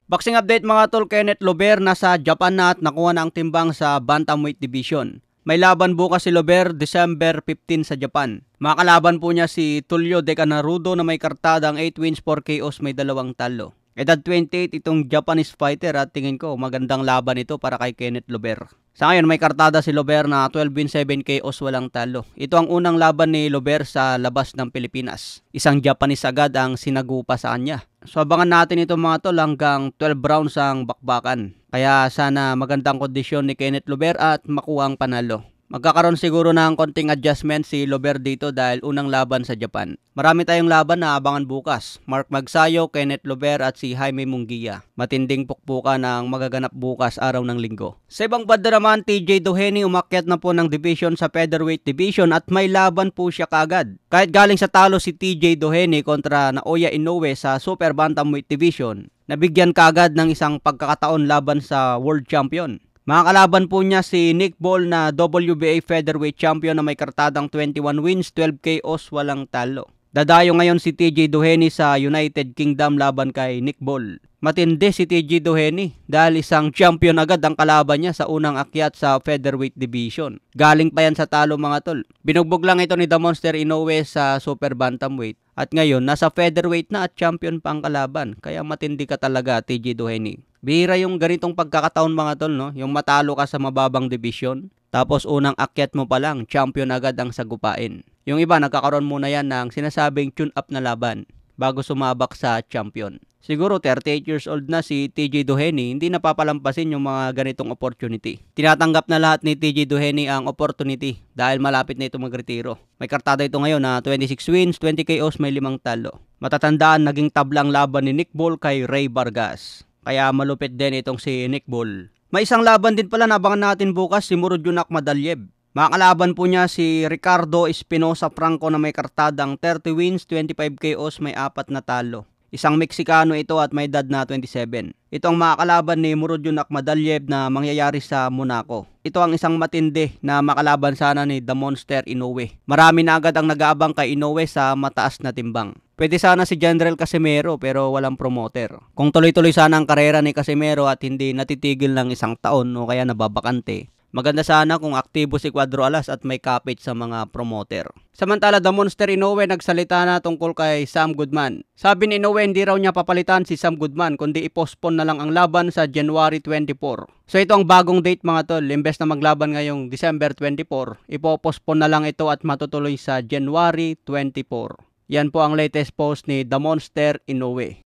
Boxing update mga tol, Kenneth Lober nasa Japan na at nakuha na ang timbang sa Bantamweight Division. May laban bukas si Lober, December 15 sa Japan. Makakalaban po niya si Tulio De Canarudo na may kartadang 8 wins, 4 KOs, may 2 talo. Edad 28 itong Japanese fighter at tingin ko magandang laban ito para kay Kenneth Lober. Sa ngayon may kartada si Lober na 12 wins, 7 KOs, walang talo. Ito ang unang laban ni Lober sa labas ng Pilipinas. Isang Japanese agad ang sinagupa sa kanya. So abangan natin ito mga tol, hanggang 12 rounds ang bakbakan. Kaya sana magandang kondisyon ni Kenneth Lober at makuha ang panalo. Magkakaroon siguro ng konting adjustment si Lober dito dahil unang laban sa Japan. Marami tayong laban na abangan bukas. Mark Magsayo, Kenneth Lober at si Jaime Munguia. Matinding pukpukan ang magaganap bukas araw ng linggo. Sa ibang banda naman, TJ Doheny umakyat na po ng division sa featherweight division at may laban po siya kaagad. Kahit galing sa talo si TJ Doheny kontra Naoya Inoue sa super bantamweight division, nabigyan kaagad ng isang pagkakataon laban sa world champion. Makakalaban po niya si Nick Ball na WBA featherweight champion na may kartadang 21 wins, 12 KOs, walang talo. Dadayo ngayon si TJ Doheny sa United Kingdom laban kay Nick Ball. Matindi si TJ Doheny dahil isang champion agad ang kalaban niya sa unang akyat sa featherweight division. Galing pa yan sa talo mga tol. Binugbog lang ito ni The Monster Inoue sa super bantamweight. At ngayon, nasa featherweight na at champion pa ang kalaban. Kaya matindi ka talaga, TJ Doheny. Bihira yung ganitong pagkakataon mga tol, no? Yung matalo ka sa mababang division, tapos unang akyat mo pa lang, champion agad ang sagupain. Yung iba, nagkakaroon muna yan ng sinasabing tune-up na laban bago sumabak sa champion. Siguro 38 years old na si TJ Doheny, hindi napapalampasin yung mga ganitong opportunity. Tinatanggap na lahat ni TJ Doheny ang opportunity dahil malapit na ito magretiro. May kartada ito ngayon na 26 wins, 20 KOs, may 5 talo. Matatandaan, naging tablang laban ni Nick Ball kay Ray Vargas. Kaya malupit din itong si Nick Ball. May isang laban din pala na abangan natin bukas, si Murodjonak Madalyev. Makakalaban po niya si Ricardo Espinosa Franco na may kartadang 30 wins, 25 KOs, may 4 na talo. Isang Meksikano ito at may edad na 27. Ito ang makakalaban ni Murodjonak Madalyev na mangyayari sa Monaco. Ito ang isang matindi na makalaban sana ni The Monster Inoue. Marami na agad ang nag-aabang kay Inoue sa mataas na timbang. Pwede sana si General Casimero pero walang promoter. Kung tuloy-tuloy sana ang karera ni Casimero at hindi natitigil ng isang taon o kaya nababakante, maganda sana kung aktibo si Cuadro Alas at may kapit sa mga promoter. Samantala, The Monster Inoue nagsalita na tungkol kay Sam Goodman. Sabi ni Inoue hindi raw niya papalitan si Sam Goodman kundi i-postpone na lang ang laban sa January 24. So ito ang bagong date mga tol. Imbes na maglaban ngayong December 24, ipo-postpone na lang ito at matutuloy sa January 24. Yan po ang latest post ni The Monster Inoue.